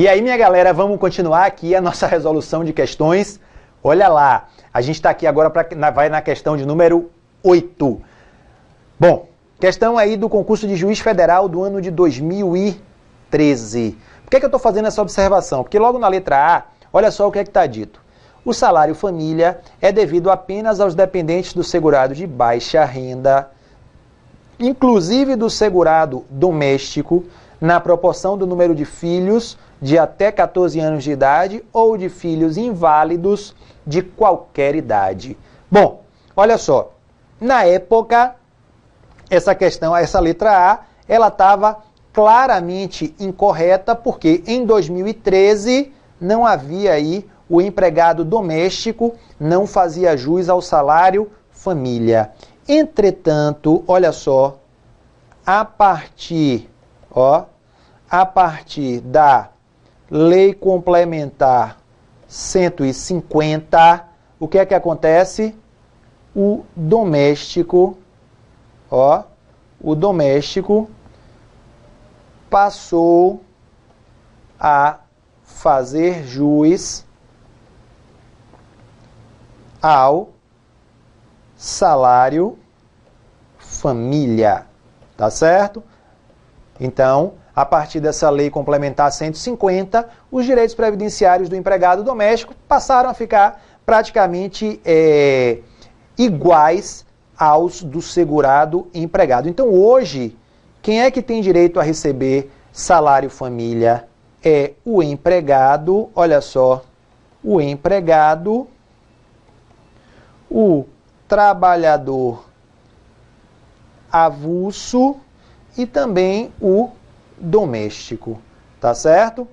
E aí, minha galera, vamos continuar aqui a nossa resolução de questões. Olha lá, a gente está aqui agora, vai na questão de número 8. Bom, questão aí do concurso de juiz federal do ano de 2013. Por que eu estou fazendo essa observação? Porque logo na letra A, olha só o que é que está dito. O salário família é devido apenas aos dependentes do segurado de baixa renda, inclusive do segurado doméstico, na proporção do número de filhos de até 14 anos de idade ou de filhos inválidos de qualquer idade. Bom, olha só, na época, essa questão, essa letra A, ela estava claramente incorreta, porque em 2013 não havia aí o empregado doméstico, não fazia jus ao salário família. Entretanto, olha só, a partir da Lei Complementar 150, o que é que acontece? O doméstico passou a fazer jus ao salário família, tá certo? Então, a partir dessa Lei Complementar 150, os direitos previdenciários do empregado doméstico passaram a ficar praticamente iguais aos do segurado empregado. Então, hoje, quem é que tem direito a receber salário família? É o empregado, olha só, o empregado, o trabalhador avulso e também o doméstico, tá certo?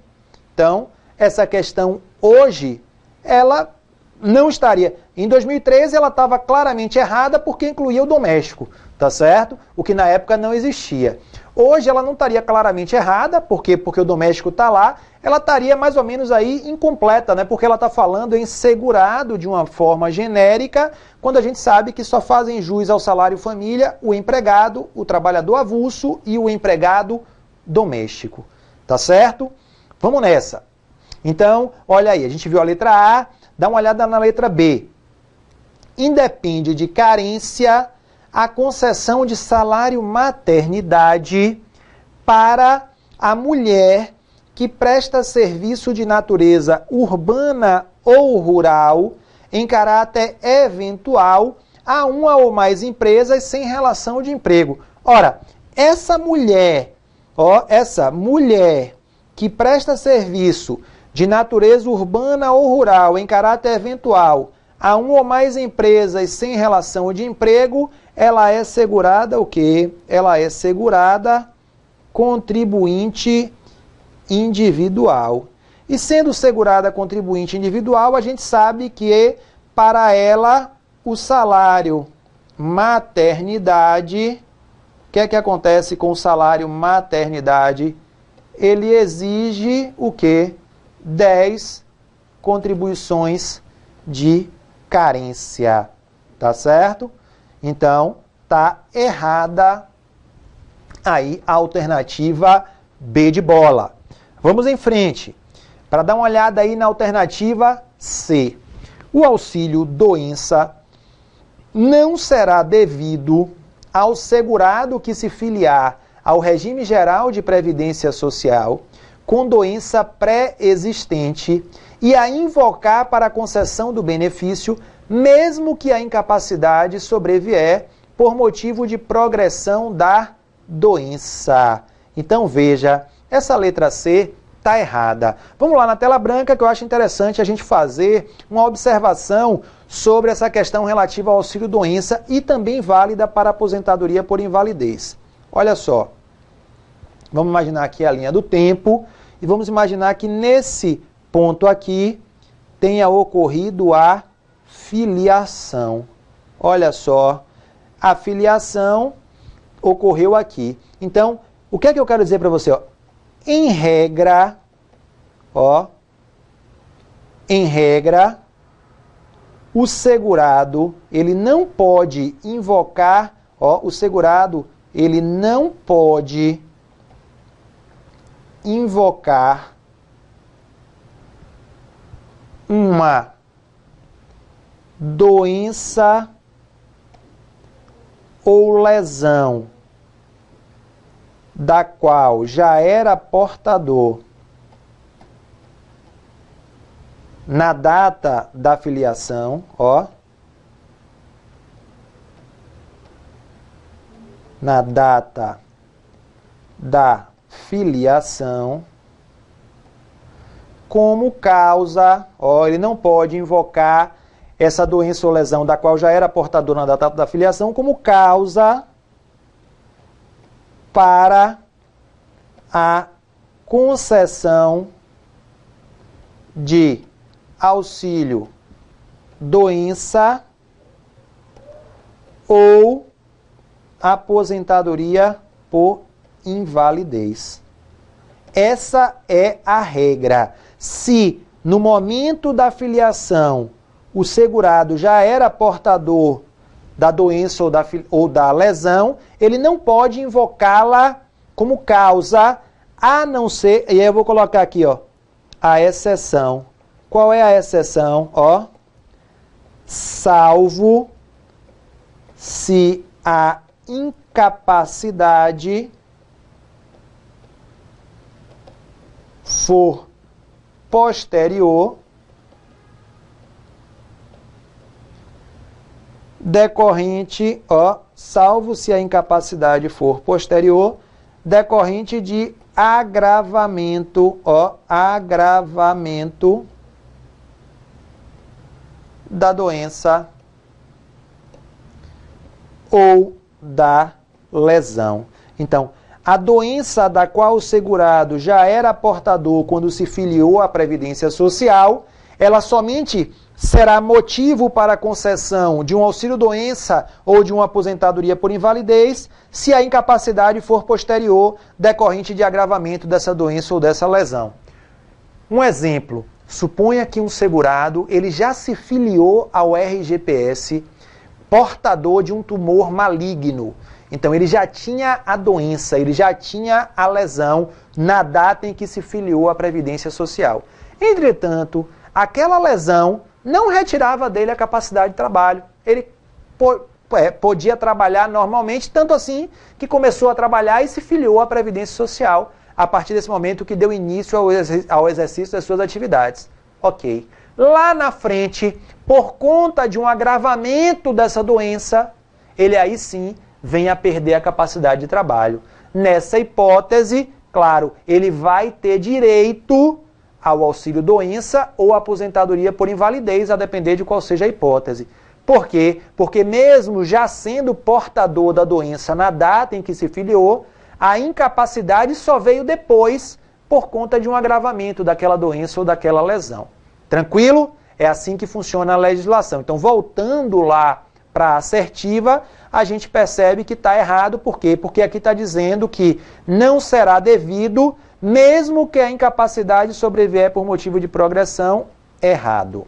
Então, essa questão hoje, ela não estaria. Em 2013, ela estava claramente errada porque incluía o doméstico, tá certo? O que na época não existia. Hoje ela não estaria claramente errada, porque o doméstico está lá, ela estaria mais ou menos aí incompleta, né? Porque ela está falando em segurado de uma forma genérica, quando a gente sabe que só fazem jus ao salário família o empregado, o trabalhador avulso e o empregado doméstico, tá certo? Vamos nessa. Então, olha aí, a gente viu a letra A, dá uma olhada na letra B. Independe de carência a concessão de salário maternidade para a mulher que presta serviço de natureza urbana ou rural em caráter eventual a uma ou mais empresas sem relação de emprego. Ora, essa mulher que presta serviço de natureza urbana ou rural em caráter eventual a uma ou mais empresas sem relação de emprego, ela é segurada o quê? Ela é segurada contribuinte individual. E sendo segurada contribuinte individual, a gente sabe que para ela o salário maternidade, o que é que acontece com o salário maternidade? Ele exige o quê? 10 contribuições de carência, tá certo? Então, tá errada aí a alternativa B de bola. Vamos em frente, para dar uma olhada aí na alternativa C. O auxílio doença não será devido ao segurado que se filiar ao regime geral de previdência social com doença pré-existente e a invocar para a concessão do benefício, mesmo que a incapacidade sobrevier por motivo de progressão da doença. Então veja, essa letra C está errada. Vamos lá na tela branca, que eu acho interessante a gente fazer uma observação sobre essa questão relativa ao auxílio doença e também válida para aposentadoria por invalidez. Olha só, vamos imaginar aqui a linha do tempo e vamos imaginar que nesse ponto aqui tenha ocorrido a filiação. Olha só, a filiação ocorreu aqui. Então, o que é que eu quero dizer para você? Em regra, o segurado, ele não pode invocar, o segurado, ele não pode invocar uma doença ou lesão da qual já era portador na data da filiação, ó, na data da filiação, como causa, ó, ele não pode invocar essa doença ou lesão da qual já era portador na data da filiação como causa para a concessão de auxílio doença ou aposentadoria por invalidez. Essa é a regra. Se no momento da filiação o segurado já era portador da doença ou da lesão, ele não pode invocá-la como causa, a não ser, e aí eu vou colocar aqui, ó, a exceção. Qual é a exceção? Ó, salvo se a incapacidade for posterior, decorrente, ó, salvo se a incapacidade for posterior, decorrente de agravamento, ó, agravamento da doença ou da lesão. Então, a doença da qual o segurado já era portador quando se filiou à Previdência Social, ela somente será motivo para a concessão de um auxílio-doença ou de uma aposentadoria por invalidez se a incapacidade for posterior decorrente de agravamento dessa doença ou dessa lesão. Um exemplo, suponha que um segurado ele já se filiou ao RGPS portador de um tumor maligno. Então ele já tinha a doença, ele já tinha a lesão na data em que se filiou à Previdência Social. Entretanto, aquela lesão não retirava dele a capacidade de trabalho. Ele podia trabalhar normalmente, tanto assim que começou a trabalhar e se filiou à Previdência Social a partir desse momento que deu início ao exercício das suas atividades. Ok. Lá na frente, por conta de um agravamento dessa doença, ele aí sim vem a perder a capacidade de trabalho. Nessa hipótese, claro, ele vai ter direito ao auxílio-doença ou aposentadoria por invalidez, a depender de qual seja a hipótese. Por quê? Porque mesmo já sendo portador da doença na data em que se filiou, a incapacidade só veio depois por conta de um agravamento daquela doença ou daquela lesão. Tranquilo? É assim que funciona a legislação. Então, voltando lá para a assertiva, a gente percebe que está errado. Por quê? Porque aqui está dizendo que não será devido, mesmo que a incapacidade sobrevier por motivo de progressão. Errado.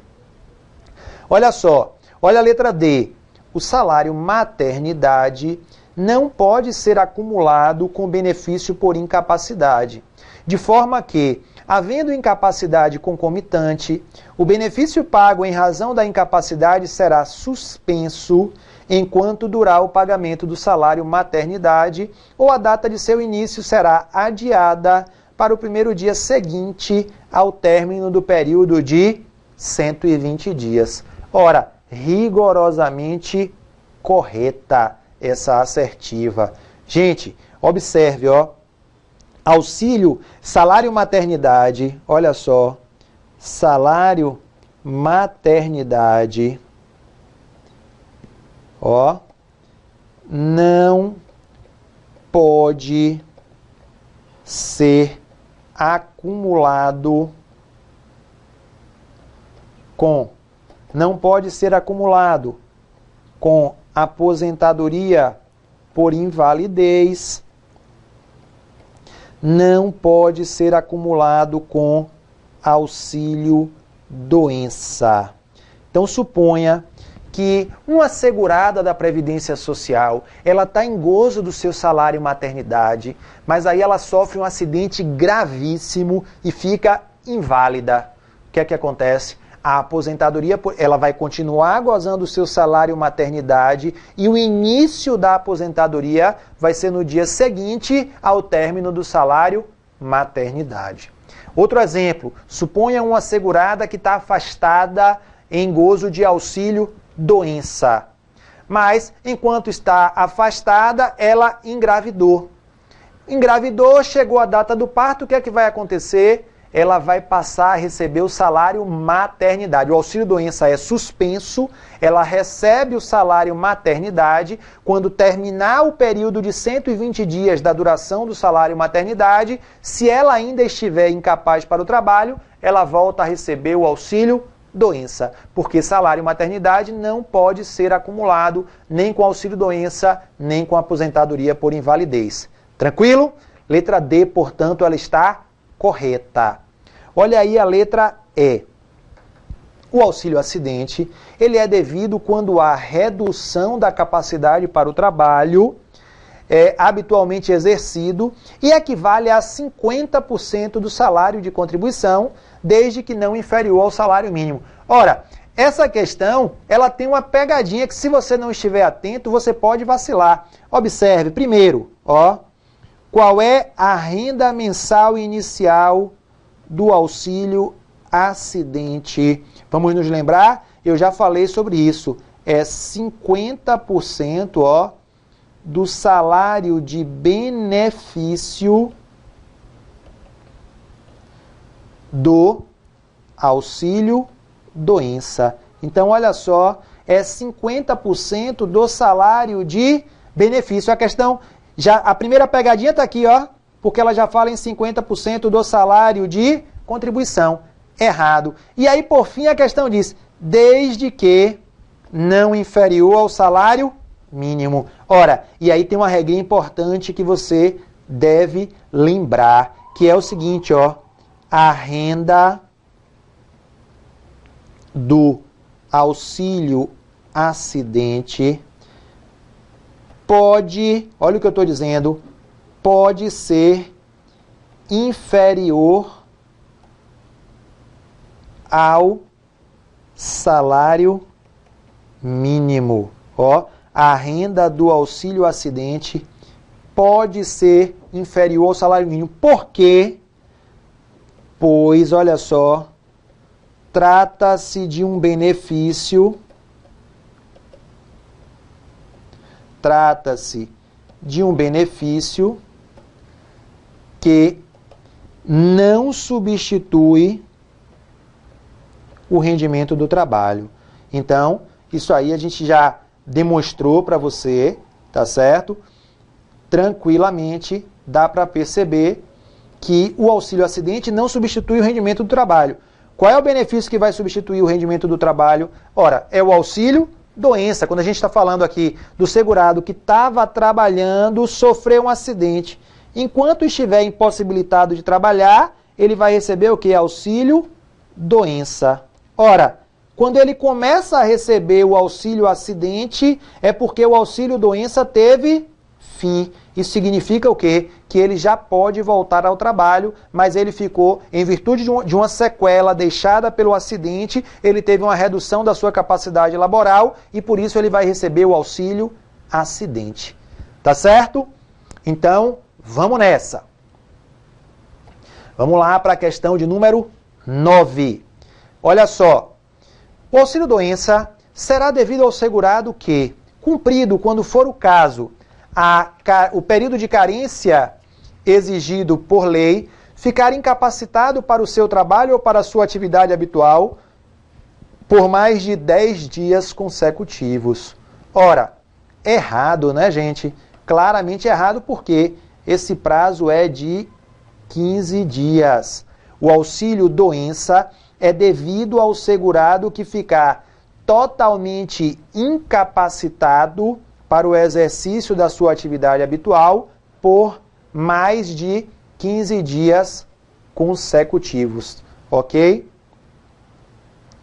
Olha só, olha a letra D. O salário maternidade não pode ser acumulado com benefício por incapacidade, de forma que, havendo incapacidade concomitante, o benefício pago em razão da incapacidade será suspenso enquanto durar o pagamento do salário maternidade, ou a data de seu início será adiada para o primeiro dia seguinte ao término do período de 120 dias. Ora, rigorosamente correta essa assertiva. Gente, observe, ó. Auxílio, salário maternidade, olha só, salário maternidade, ó, não pode ser acumulado com aposentadoria por invalidez, não pode ser acumulado com auxílio doença. Então, suponha que uma segurada da Previdência Social, ela está em gozo do seu salário maternidade, mas aí ela sofre um acidente gravíssimo e fica inválida. O que é que acontece? A aposentadoria, ela vai continuar gozando o seu salário maternidade e o início da aposentadoria vai ser no dia seguinte ao término do salário maternidade. Outro exemplo, suponha uma segurada que está afastada em gozo de auxílio doença. Mas, enquanto está afastada, ela engravidou. Engravidou, chegou a data do parto, o que é que vai acontecer? Ela vai passar a receber o salário maternidade. O auxílio-doença é suspenso, ela recebe o salário maternidade. Quando terminar o período de 120 dias da duração do salário maternidade, se ela ainda estiver incapaz para o trabalho, ela volta a receber o auxílio-doença. Porque salário maternidade não pode ser acumulado nem com auxílio-doença, nem com aposentadoria por invalidez. Tranquilo? Letra D, portanto, ela está correta. Olha aí a letra E. O auxílio acidente, ele é devido quando há redução da capacidade para o trabalho habitualmente exercido e equivale a 50% do salário de contribuição, desde que não inferior ao salário mínimo. Ora, essa questão, ela tem uma pegadinha que se você não estiver atento, você pode vacilar. Observe, primeiro, qual é a renda mensal inicial do auxílio acidente? Vamos nos lembrar? Eu já falei sobre isso. É 50%, do salário de benefício do auxílio doença. Então, olha só, é 50% do salário de benefício. A questão... a primeira pegadinha está aqui, porque ela já fala em 50% do salário de contribuição. Errado. E aí, por fim, a questão diz, desde que não inferior ao salário mínimo. Ora, e aí tem uma regrinha importante que você deve lembrar, que é o seguinte, a renda do auxílio acidente pode, olha o que eu estou dizendo, pode ser inferior ao salário mínimo. A renda do auxílio acidente pode ser inferior ao salário mínimo. Por quê? Pois, olha só, trata-se de um benefício. Trata-se de um benefício que não substitui o rendimento do trabalho. Então, isso aí a gente já demonstrou para você, tá certo? Tranquilamente dá para perceber que o auxílio acidente não substitui o rendimento do trabalho. Qual é o benefício que vai substituir o rendimento do trabalho? Ora, é o auxílio doença. Quando a gente está falando aqui do segurado que estava trabalhando, sofreu um acidente. Enquanto estiver impossibilitado de trabalhar, ele vai receber o que? Auxílio doença. Ora, quando ele começa a receber o auxílio acidente, é porque o auxílio doença teve fim. Isso significa o quê? Que ele já pode voltar ao trabalho, mas ele ficou, em virtude de uma sequela deixada pelo acidente, ele teve uma redução da sua capacidade laboral e por isso ele vai receber o auxílio acidente. Tá certo? Então, vamos nessa. Vamos lá para a questão de número 9. Olha só. O auxílio-doença será devido ao segurado que, cumprido, quando for o caso, o período de carência exigido por lei, ficar incapacitado para o seu trabalho ou para a sua atividade habitual por mais de 10 dias consecutivos. Ora, errado, né, gente? Claramente errado, porque esse prazo é de 15 dias. O auxílio-doença é devido ao segurado que ficar totalmente incapacitado para o exercício da sua atividade habitual por mais de 15 dias consecutivos, ok?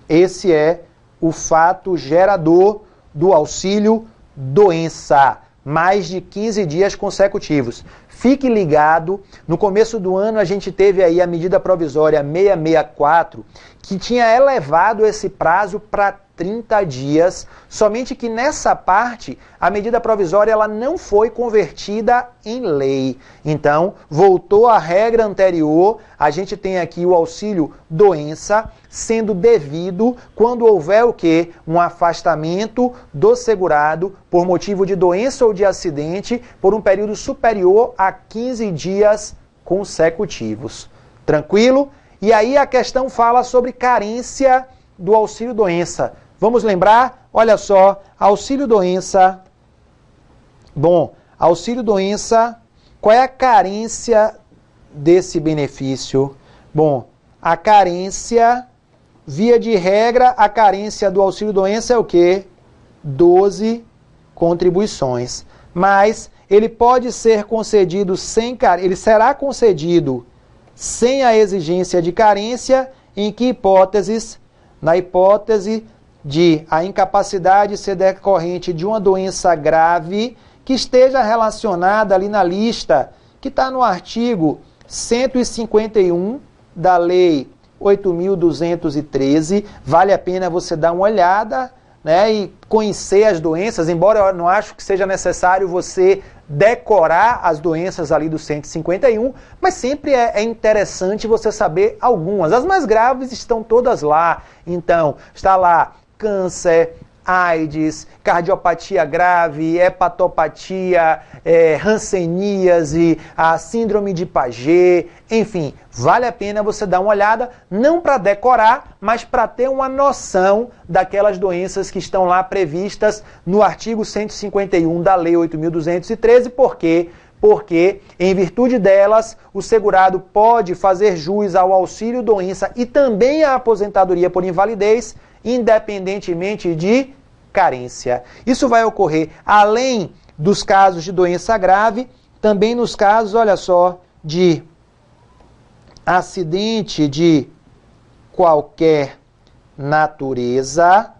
Esse é o fato gerador do auxílio doença, mais de 15 dias consecutivos. Fique ligado, no começo do ano a gente teve aí a medida provisória 664, que tinha elevado esse prazo para 30 dias, somente que nessa parte a medida provisória ela não foi convertida em lei. Então, voltou à regra anterior, a gente tem aqui o auxílio doença sendo devido quando houver o quê? Um afastamento do segurado por motivo de doença ou de acidente por um período superior a 15 dias consecutivos. Tranquilo? E aí a questão fala sobre carência do auxílio doença. Vamos lembrar? Olha só, auxílio doença. Bom, auxílio doença, qual é a carência desse benefício? Bom, a carência, via de regra, a carência do auxílio doença é o quê? 12 contribuições. Mas ele pode ser concedido sem carência, ele será concedido sem a exigência de carência, em que hipóteses? Na hipótese de a incapacidade ser decorrente de uma doença grave que esteja relacionada ali na lista, que está no artigo 151 da Lei 8.213. Vale a pena você dar uma olhada, né, e conhecer as doenças, embora eu não acho que seja necessário você decorar as doenças ali do 151, mas sempre é interessante você saber algumas. As mais graves estão todas lá. Então, está lá câncer, AIDS, cardiopatia grave, hepatopatia, hanseníase, a síndrome de Paget, enfim, vale a pena você dar uma olhada, não para decorar, mas para ter uma noção daquelas doenças que estão lá previstas no artigo 151 da Lei 8.213, por quê? Porque, em virtude delas, o segurado pode fazer jus ao auxílio doença e também à aposentadoria por invalidez, independentemente de carência. Isso vai ocorrer além dos casos de doença grave, também nos casos, olha só, de acidente de qualquer natureza,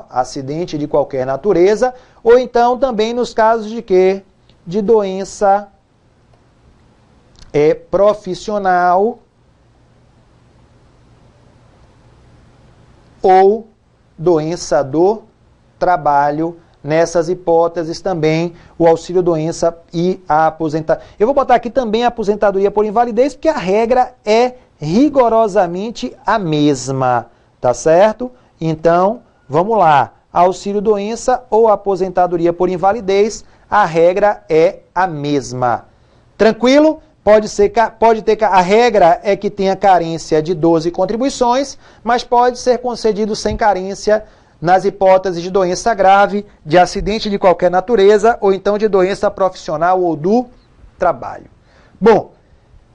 acidente de qualquer natureza, ou então também nos casos de quê? De doença profissional ou doença do trabalho. Nessas hipóteses também o auxílio doença e a aposentadoria. Eu vou botar aqui também a aposentadoria por invalidez, porque a regra é rigorosamente a mesma, tá certo? Então, vamos lá. Auxílio doença ou aposentadoria por invalidez, a regra é a mesma. Tranquilo? Pode ter, a regra é que tenha carência de 12 contribuições, mas pode ser concedido sem carência nas hipóteses de doença grave, de acidente de qualquer natureza, ou então de doença profissional ou do trabalho. Bom,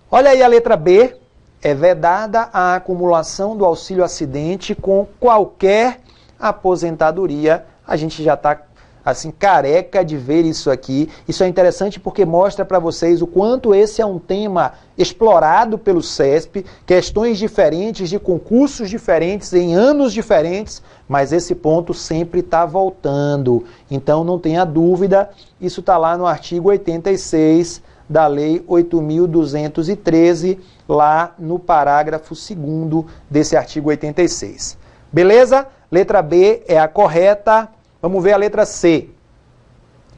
olha aí a letra B, é vedada a acumulação do auxílio acidente com qualquer aposentadoria. A gente já está assim, careca de ver isso aqui. Isso é interessante porque mostra para vocês o quanto esse é um tema explorado pelo CESP, questões diferentes, de concursos diferentes, em anos diferentes, mas esse ponto sempre está voltando. Então, não tenha dúvida, isso está lá no artigo 86 da Lei 8.213, lá no parágrafo 2º desse artigo 86. Beleza? Letra B é a correta. Vamos ver a letra C.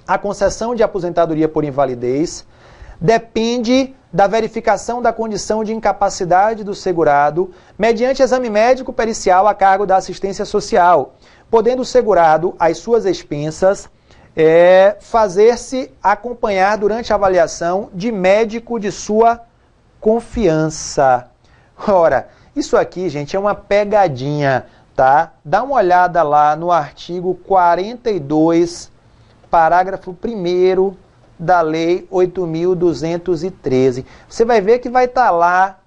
A concessão de aposentadoria por invalidez depende da verificação da condição de incapacidade do segurado mediante exame médico pericial a cargo da assistência social, podendo o segurado, às suas expensas, fazer-se acompanhar durante a avaliação de médico de sua confiança. Ora, isso aqui, gente, é uma pegadinha. Tá? Dá uma olhada lá no artigo 42, parágrafo 1º da Lei 8.213. Você vai ver que vai estar lá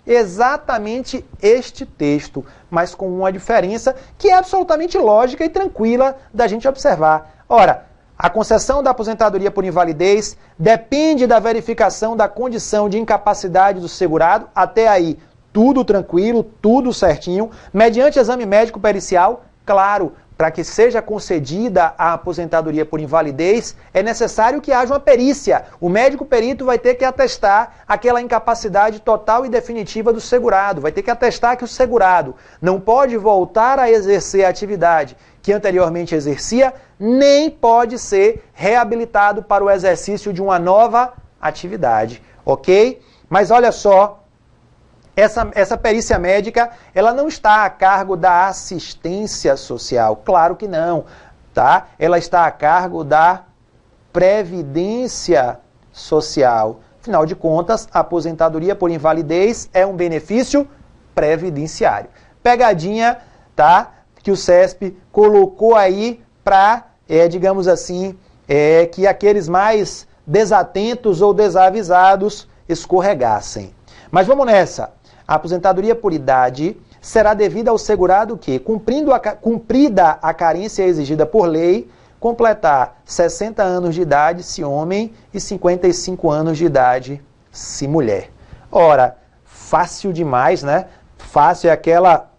exatamente este texto, mas com uma diferença que é absolutamente lógica e tranquila da gente observar. Ora, a concessão da aposentadoria por invalidez depende da verificação da condição de incapacidade do segurado, até aí tudo tranquilo, tudo certinho, mediante exame médico pericial, claro, para que seja concedida a aposentadoria por invalidez, é necessário que haja uma perícia. O médico perito vai ter que atestar aquela incapacidade total e definitiva do segurado, vai ter que atestar que o segurado não pode voltar a exercer a atividade que anteriormente exercia, nem pode ser reabilitado para o exercício de uma nova atividade, ok? Mas olha só, essa perícia médica, ela não está a cargo da assistência social, claro que não, tá? Ela está a cargo da previdência social. Afinal de contas, a aposentadoria por invalidez é um benefício previdenciário. Pegadinha, tá? Que o CESP colocou aí para, digamos assim, que aqueles mais desatentos ou desavisados escorregassem. Mas vamos nessa. A aposentadoria por idade será devida ao segurado que, cumprida a carência exigida por lei, completar 60 anos de idade se homem e 55 anos de idade se mulher. Ora, fácil demais, né? Fácil é aquela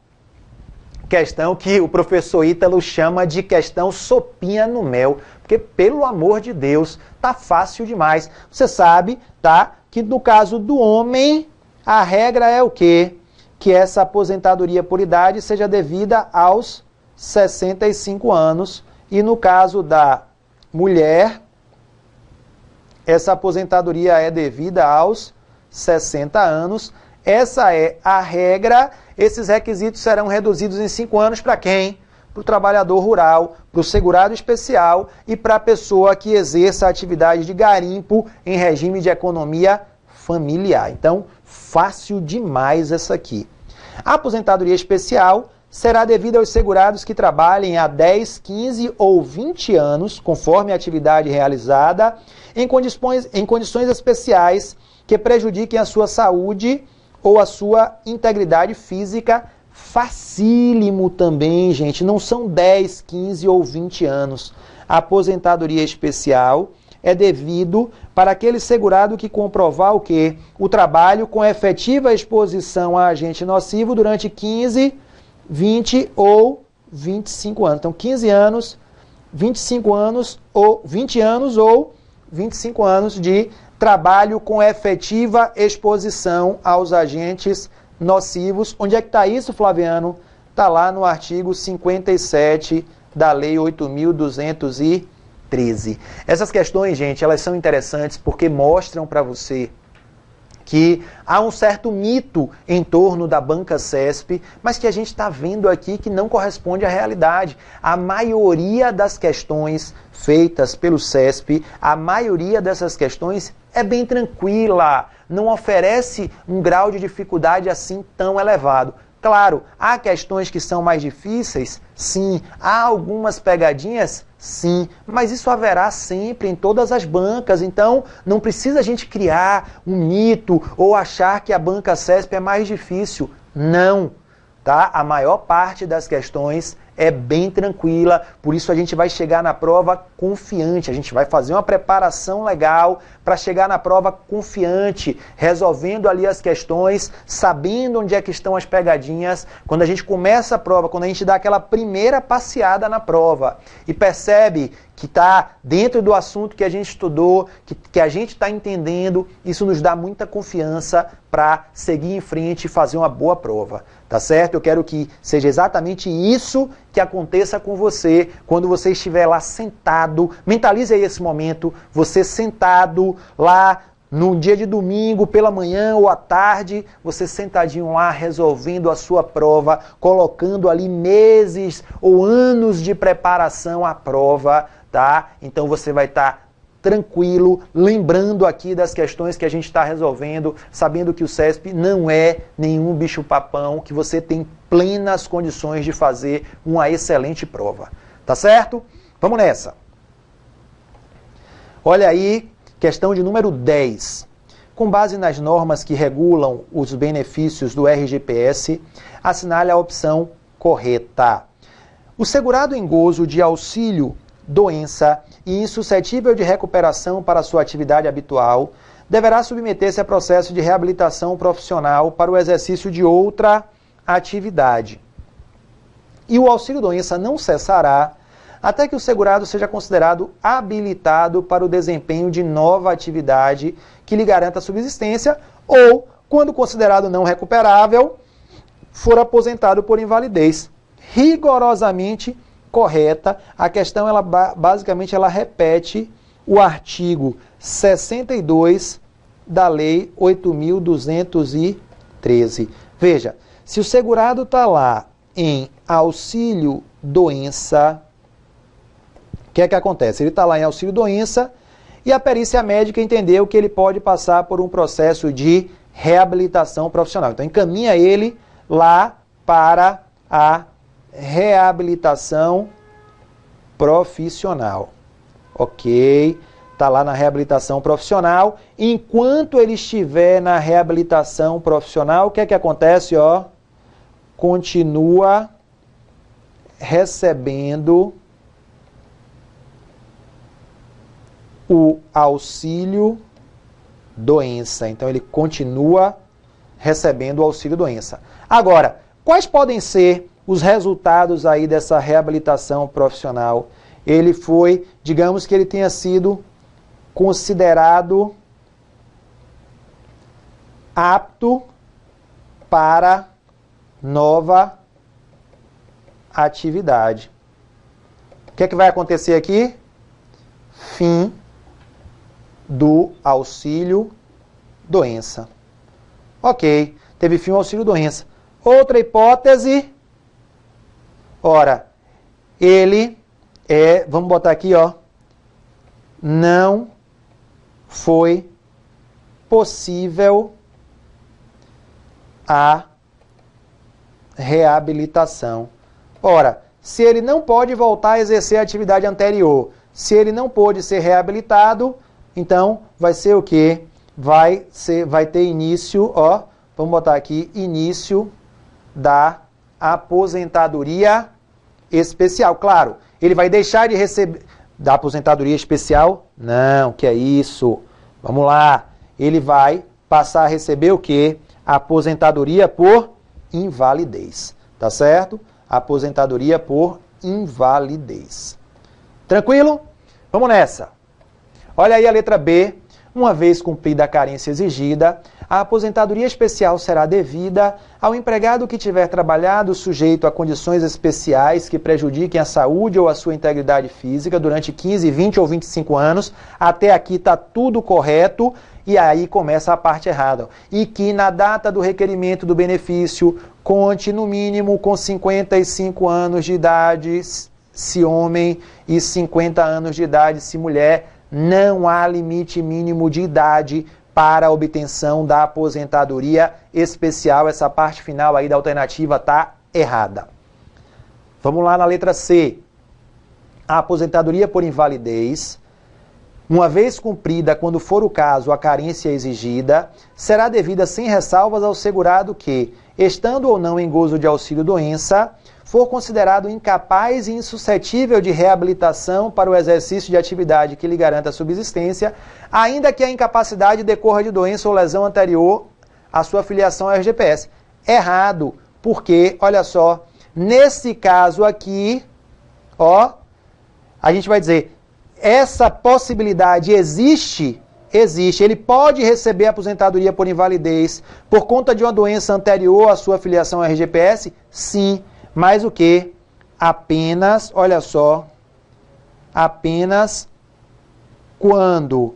questão que o professor Ítalo chama de questão sopinha no mel. Porque, pelo amor de Deus, tá fácil demais. Você sabe, tá? Que no caso do homem, a regra é o quê? Que essa aposentadoria por idade seja devida aos 65 anos. E no caso da mulher, essa aposentadoria é devida aos 60 anos. Essa é a regra. Esses requisitos serão reduzidos em 5 anos para quem? Para o trabalhador rural, para o segurado especial e para a pessoa que exerça a atividade de garimpo em regime de economia familiar. Então, fácil demais essa aqui. A aposentadoria especial será devida aos segurados que trabalhem há 10, 15 ou 20 anos, conforme a atividade realizada, em condições especiais que prejudiquem a sua saúde ou a sua integridade física. Facílimo também, gente, não são 10, 15 ou 20 anos. A aposentadoria especial é devido para aquele segurado que comprovar o quê? O trabalho com efetiva exposição a agente nocivo durante 15, 20 ou 25 anos. Então, 15 anos, 25 anos ou 20 anos ou 25 anos de trabalho com efetiva exposição aos agentes nocivos. Onde é que está isso, Flaviano? Está lá no artigo 57 da Lei 8.213. Essas questões, gente, elas são interessantes porque mostram para você que há um certo mito em torno da banca CESP, mas que a gente está vendo aqui que não corresponde à realidade. A maioria das questões feitas pelo CESP, a maioria dessas questões é bem tranquila, não oferece um grau de dificuldade assim tão elevado. Claro, há questões que são mais difíceis? Sim. Há algumas pegadinhas? Sim. Mas isso haverá sempre em todas as bancas. Então, não precisa a gente criar um mito ou achar que a banca CESP é mais difícil. Não. Tá? A maior parte das questões é bem tranquila, por isso a gente vai chegar na prova confiante, a gente vai fazer uma preparação legal para chegar na prova confiante, resolvendo ali as questões, sabendo onde é que estão as pegadinhas. Quando a gente começa a prova, quando a gente dá aquela primeira passeada na prova e percebe que está dentro do assunto que a gente estudou, que a gente está entendendo, isso nos dá muita confiança para seguir em frente e fazer uma boa prova. Tá certo? Eu quero que seja exatamente isso que aconteça com você quando você estiver lá sentado. Mentalize aí esse momento, você sentado lá no dia de domingo, pela manhã ou à tarde, você sentadinho lá resolvendo a sua prova, colocando ali meses ou anos de preparação à prova, tá? Então você vai estar tranquilo, lembrando aqui das questões que a gente está resolvendo, sabendo que o CESP não é nenhum bicho-papão, que você tem plenas condições de fazer uma excelente prova. Tá certo? Vamos nessa. Olha aí, questão de número 10. Com base nas normas que regulam os benefícios do RGPS, assinale a opção correta. O segurado em gozo de auxílio doença e insuscetível de recuperação para sua atividade habitual, deverá submeter-se a processo de reabilitação profissional para o exercício de outra atividade. e o auxílio-doença não cessará até que o segurado seja considerado habilitado para o desempenho de nova atividade que lhe garanta a subsistência ou, quando considerado não recuperável, for aposentado por invalidez. Rigorosamente correta. A questão, basicamente, ela repete o artigo 62 da Lei 8.213. Veja, se o segurado está lá em auxílio-doença, o que é que acontece? Ele está lá em auxílio-doença e a perícia médica entendeu que ele pode passar por um processo de reabilitação profissional. Então, encaminha ele lá para a reabilitação profissional. Ok? Está lá na reabilitação profissional. Enquanto ele estiver na reabilitação profissional, o que é que acontece? Ó, continua recebendo o auxílio doença. Então, ele continua recebendo o auxílio doença. Agora, quais podem ser os resultados aí dessa reabilitação profissional? Ele foi, digamos que ele tenha sido considerado apto para nova atividade. O que é que vai acontecer aqui? Fim do auxílio doença. Ok, teve fim o auxílio doença. Outra hipótese, ora, ele vamos botar aqui, ó, não foi possível a reabilitação. Ora, se ele não pode voltar a exercer a atividade anterior, se ele não pôde ser reabilitado, então vai ser o quê? Vai ter início, ó, vamos botar aqui, início da aposentadoria especial. Claro, ele vai deixar de receber da aposentadoria especial? Não, que é isso? Vamos lá. Ele vai passar a receber o quê? Aposentadoria por invalidez. Tá certo? Aposentadoria por invalidez. Tranquilo? Vamos nessa. Olha aí a letra B. Uma vez cumprida a carência exigida, a aposentadoria especial será devida ao empregado que tiver trabalhado sujeito a condições especiais que prejudiquem a saúde ou a sua integridade física durante 15, 20 ou 25 anos. Até aqui está tudo correto e aí começa a parte errada. E que na data do requerimento do benefício conte no mínimo com 55 anos de idade se homem e 50 anos de idade se mulher. Não há limite mínimo de idade para a obtenção da aposentadoria especial. Essa parte final aí da alternativa está errada. Vamos lá na letra C. A aposentadoria por invalidez, uma vez cumprida, quando for o caso, a carência exigida, será devida sem ressalvas ao segurado que, estando ou não em gozo de auxílio-doença, for considerado incapaz e insuscetível de reabilitação para o exercício de atividade que lhe garanta a subsistência, ainda que a incapacidade decorra de doença ou lesão anterior à sua filiação ao RGPS. Errado, porque, olha só, nesse caso aqui, ó, a gente vai dizer, essa possibilidade existe. Ele pode receber aposentadoria por invalidez por conta de uma doença anterior à sua filiação ao RGPS? Sim. Mas o que? Apenas, olha só, apenas quando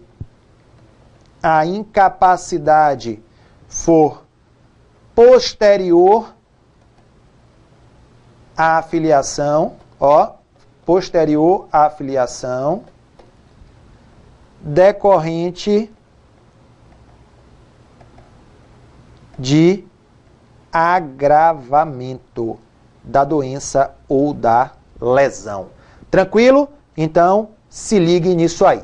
a incapacidade for posterior à filiação, ó, posterior à filiação, decorrente de agravamento da doença ou da lesão. Tranquilo? Então, se ligue nisso aí.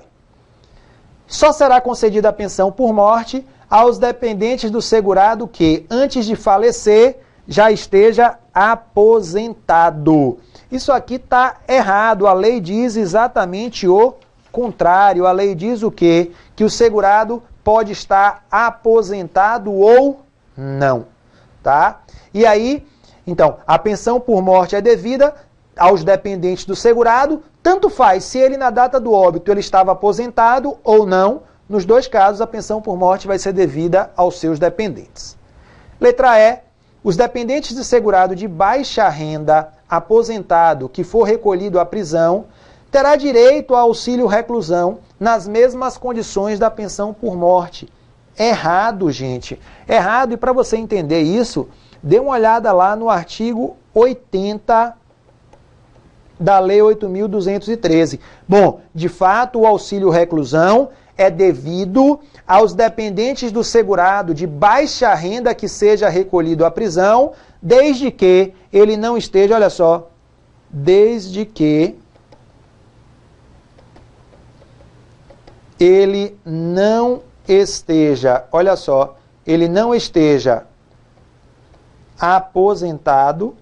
Só será concedida a pensão por morte aos dependentes do segurado que, antes de falecer, já esteja aposentado. Isso aqui está errado. A lei diz exatamente o contrário. A lei diz o quê? Que o segurado pode estar aposentado ou não. Tá? E aí, Então, a pensão por morte é devida aos dependentes do segurado, tanto faz se ele na data do óbito ele estava aposentado ou não. Nos dois casos, a pensão por morte vai ser devida aos seus dependentes. Letra E. Os dependentes do segurado de baixa renda aposentado que for recolhido à prisão terá direito ao auxílio reclusão nas mesmas condições da pensão por morte. Errado, gente. Errado. E para você entender isso, dê uma olhada lá no artigo 80 da Lei 8.213. Bom, de fato, o auxílio reclusão é devido aos dependentes do segurado de baixa renda que seja recolhido à prisão, desde que ele não esteja, olha só, desde que ele não esteja, olha só, ele não esteja aposentado,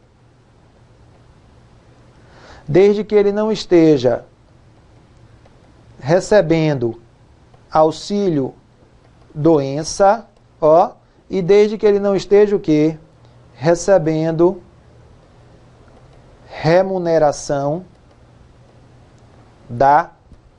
desde que ele não esteja recebendo auxílio doença, ó, e desde que ele não esteja o quê? Recebendo remuneração da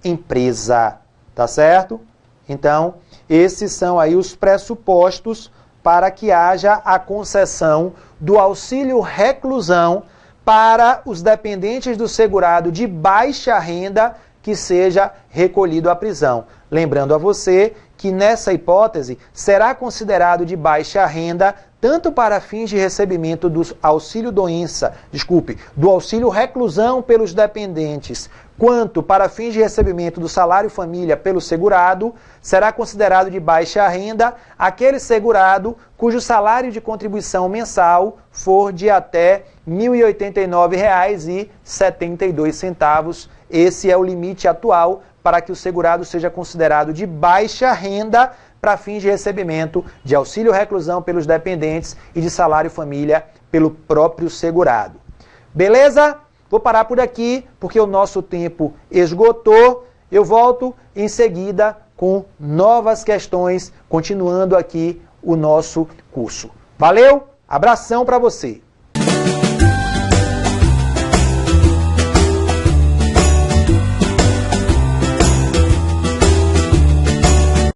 empresa, tá certo? Então, esses são aí os pressupostos para que haja a concessão do auxílio reclusão para os dependentes do segurado de baixa renda que seja recolhido à prisão. Lembrando a você que nessa hipótese será considerado de baixa renda tanto para fins de recebimento do auxílio doença, do auxílio reclusão pelos dependentes, quanto para fins de recebimento do salário família pelo segurado, será considerado de baixa renda aquele segurado cujo salário de contribuição mensal for de até R$ 1.089,72. Esse é o limite atual para que o segurado seja considerado de baixa renda para fins de recebimento de auxílio reclusão pelos dependentes e de salário família pelo próprio segurado. Beleza? Vou parar por aqui, porque o nosso tempo esgotou. Eu volto em seguida com novas questões, continuando aqui o nosso curso. Valeu? Abração para você!